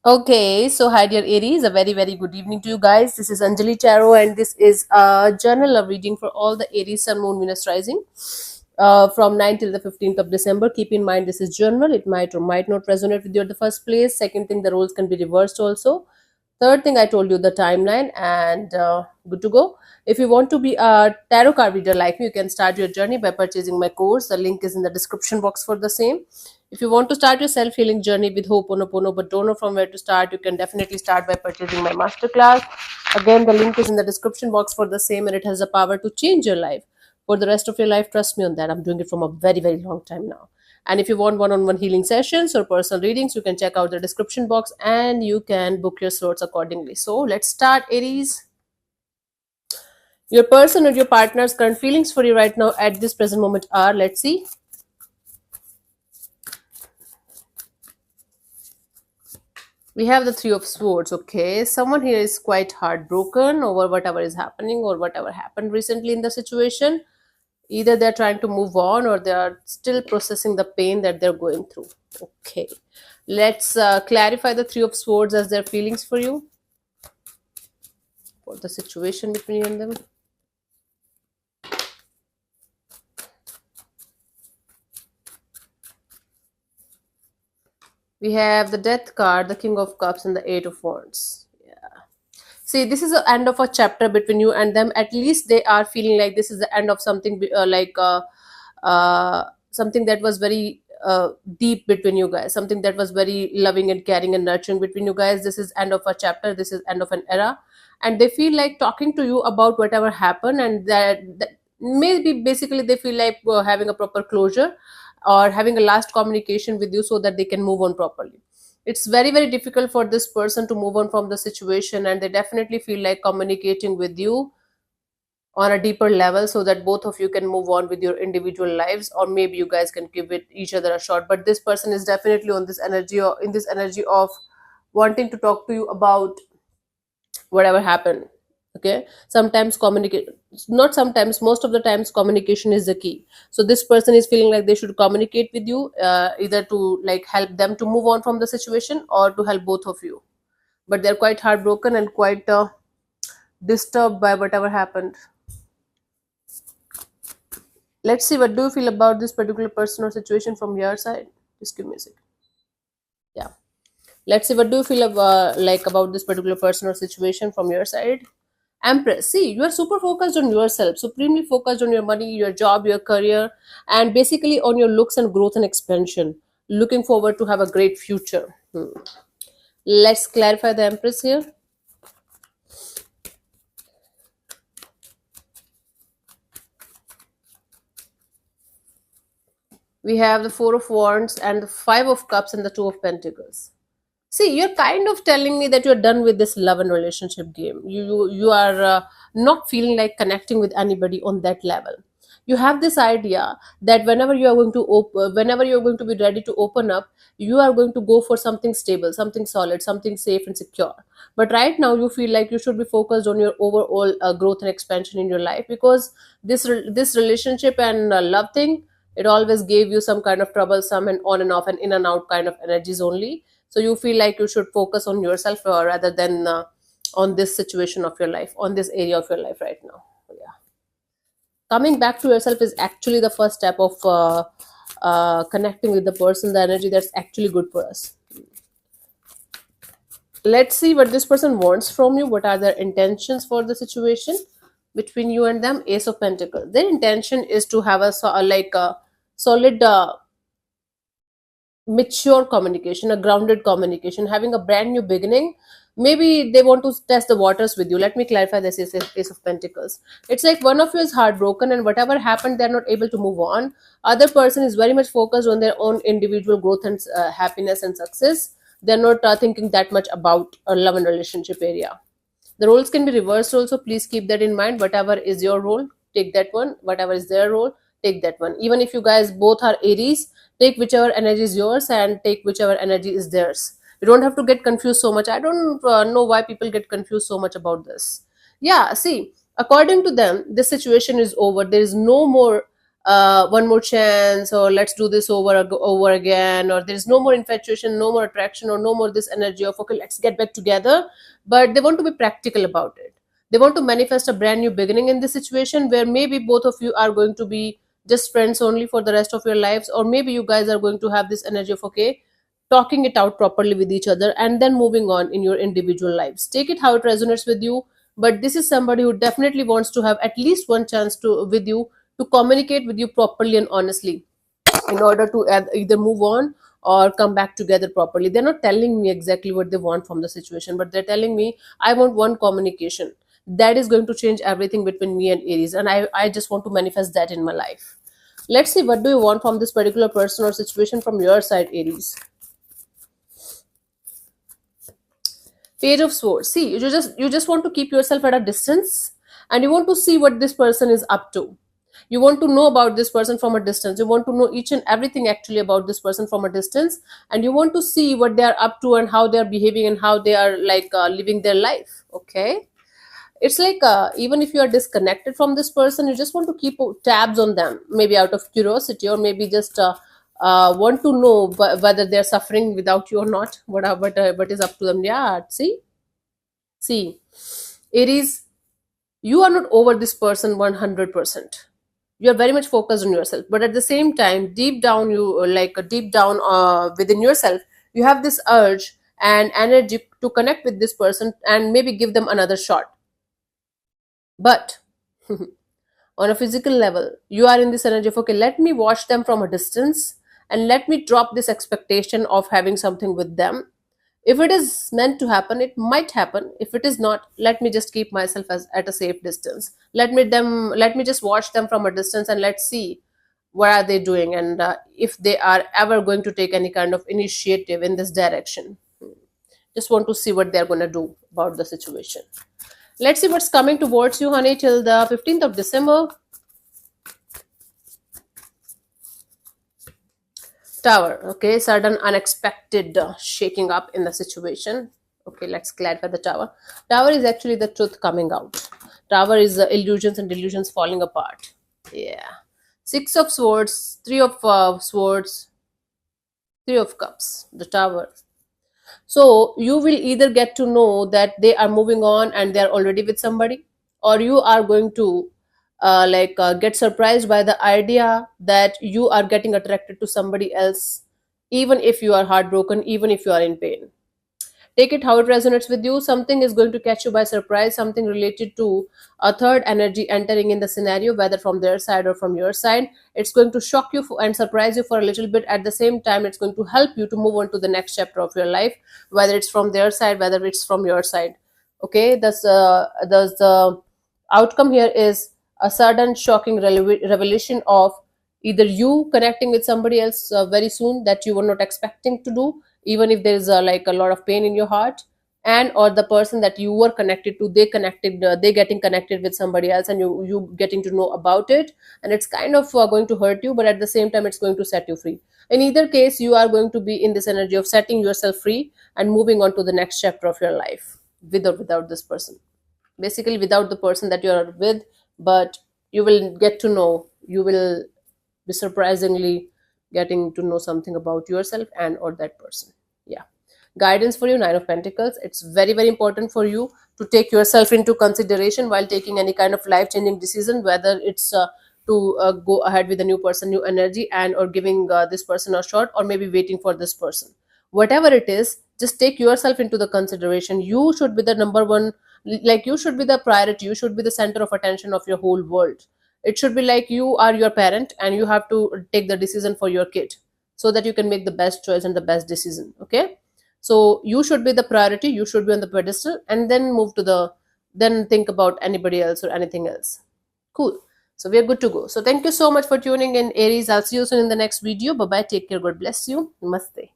Okay, so hi dear Aries, a very good evening to you guys. This is Anjali Tarot, and this is a journal of reading for all the Aries Sun, Moon, Venus rising from 9th till the 15th of December. Keep in mind this is journal; it might or might not resonate with you at the first place. Second thing, the roles can be reversed also. Third thing, I told you the timeline, and good to go. If you want to be a tarot card reader like me, you can start your journey by purchasing my course. The link is in the description box for the same. If you want to start your self healing journey with Ho'oponopono but don't know from where to start, you can definitely start by purchasing my masterclass. Again, the link is in the description box for the same, and it has the power to change your life for the rest of your life. Trust me on that. I'm doing it from a very long time now. And if you want one on one healing sessions or personal readings, you can check out the description box and you can book your slots accordingly. So let's start, Aries. Your person or your partner's current feelings for you right now at this present moment are, let's see. We have the Three of Swords. Okay, someone here is quite heartbroken over whatever is happening or whatever happened recently in the situation. Either they're trying to move on or they are still processing the pain that they're going through. Okay, let's clarify the Three of Swords as their feelings for you, for the situation between you and them. We have the Death card, the King of Cups, and the Eight of Wands. Yeah. See, this is the end of a chapter between you and them. At least they are feeling like this is the end of something something that was very deep between you guys, something that was very loving and caring and nurturing between you guys. This is end of a chapter. This is end of an era, and they feel like talking to you about whatever happened, and that maybe basically they feel like having a proper closure or having a last communication with you so that they can move on properly. It's very difficult for this person to move on from the situation, and they definitely feel like communicating with you on a deeper level so that both of you can move on with your individual lives, or maybe you guys can give it each other a shot. But this person is definitely on this energy, or in this energy of wanting to talk to you about whatever happened. Okay, sometimes communicate, not sometimes, most of the times communication is the key. So this person is feeling like they should communicate with you, either to like help them to move on from the situation or to help both of you. But they're quite heartbroken and quite disturbed by whatever happened. Let's see, what do you feel about this particular person or situation from your side? Just give me a second. Yeah, let's see, what do you feel about, like, about this particular person or situation from your side? Empress, see, you are super focused on yourself, supremely focused on your money, your job, your career, and basically on your looks and growth and expansion. Looking forward to have a great future. Let's clarify the Empress here. We have the Four of Wands and the Five of Cups and the Two of Pentacles. See, you're kind of telling me that you're done with this love and relationship game. You are not feeling like connecting with anybody on that level. You have this idea that whenever you're going to be ready to open up, you are going to go for something stable, something solid, something safe and secure. But right now, you feel like you should be focused on your overall growth and expansion in your life, because this relationship and love thing, it always gave you some kind of troublesome and on and off and in and out kind of energies only. So you feel like you should focus on yourself rather than on this situation of your life, on this area of your life right now. Yeah, coming back to yourself is actually the first step of connecting with the person, the energy that's actually good for us. Let's see what this person wants from you. What are their intentions for the situation between you and them? Ace of Pentacles, their intention is to have a solid mature communication, a grounded communication, having a brand new beginning. Maybe they want to test the waters with you. Let me clarify this. Is Ace of Pentacles. It's like one of you is heartbroken, and whatever happened, they're not able to move on. Other person is very much focused on their own individual growth and happiness and success. They're not thinking that much about a love and relationship area. The roles can be reversed also. Please keep that in mind. Whatever is your role, take that one. Whatever is their role, take that one. Even if you guys both are Aries, take whichever energy is yours and take whichever energy is theirs. You don't have to get confused so much. I don't know why people get confused so much about this. Yeah, see, according to them, this situation is over. There is no more one more chance, or let's do this over again, or there's no more infatuation, no more attraction, or no more this energy of okay, let's get back together. But they want to be practical about it. They want to manifest a brand new beginning in this situation, where maybe both of you are going to be just friends only for the rest of your lives, or maybe you guys are going to have this energy of okay, talking it out properly with each other and then moving on in your individual lives. Take it how it resonates with you, but this is somebody who definitely wants to have at least one chance to with you, to communicate with you properly and honestly, in order to either move on or come back together properly. They're not telling me exactly what they want from the situation, but they're telling me I want one communication that is going to change everything between me and Aries, and I just want to manifest that in my life. Let's see, what do you want from this particular person or situation from your side, Aries? Page of Swords. See, you just want to keep yourself at a distance, and you want to see what this person is up to. You want to know about this person from a distance. You want to know each and everything actually about this person from a distance, and you want to see what they are up to and how they are behaving and how they are like living their life. Okay, it's like even if you are disconnected from this person, you just want to keep tabs on them, maybe out of curiosity, or maybe just want to know whether they're suffering without you or not. What is up to them? Yeah, see, it is, you are not over this person 100%. You are very much focused on yourself, but at the same time, deep down, you deep down within yourself, you have this urge and energy to connect with this person and maybe give them another shot. But on a physical level, you are in this energy of okay, let me watch them from a distance, and let me drop this expectation of having something with them. If it is meant to happen, it might happen. If it is not, let me just keep myself as at a safe distance. Let me just watch them from a distance, and let's see what are they doing, and if they are ever going to take any kind of initiative in this direction. Just want to see what they're going to do about the situation. Let's see what's coming towards you, honey, till the 15th of December. Tower. Okay, sudden unexpected shaking up in the situation. Okay, let's clarify the tower. Tower is actually the truth coming out. Tower is illusions and delusions falling apart. Yeah. Six of swords, three of swords, three of cups, the tower. So you will either get to know that they are moving on and they are already with somebody, or you are going to get surprised by the idea that you are getting attracted to somebody else, even if you are heartbroken, even if you are in pain. Take it how it resonates with you. Something is going to catch you by surprise, something related to a third energy entering in the scenario, whether from their side or from your side. It's going to shock you and surprise you for a little bit. At the same time, it's going to help you to move on to the next chapter of your life, whether it's from their side, whether it's from your side. Okay, that's the outcome here is a sudden shocking revelation of either you connecting with somebody else very soon that you were not expecting to do, even if there is a lot of pain in your heart, and or the person that you were connected to, they getting connected with somebody else, and you getting to know about it, and it's kind of going to hurt you, but at the same time it's going to set you free. In either case, you are going to be in this energy of setting yourself free and moving on to the next chapter of your life, with or without this person, basically without the person that you're with. But you will get to know, you will be surprisingly getting to know something about yourself and or that person. Yeah. Guidance for you, Nine of Pentacles. It's very very important for you to take yourself into consideration while taking any kind of life changing decision, whether it's to go ahead with a new person, new energy, and or giving this person a shot, or maybe waiting for this person. Whatever it is, just take yourself into the consideration. You should be the number one, like you should be the priority, you should be the center of attention of your whole world. It should be like you are your parent and you have to take the decision for your kid, so that you can make the best choice and the best decision. Okay, so you should be the priority, you should be on the pedestal, and then move to the, then think about anybody else or anything else. Cool. So we are good to go. So thank you so much for tuning in, Aries. I'll see you soon in the next video. Bye bye, take care, God bless you, namaste.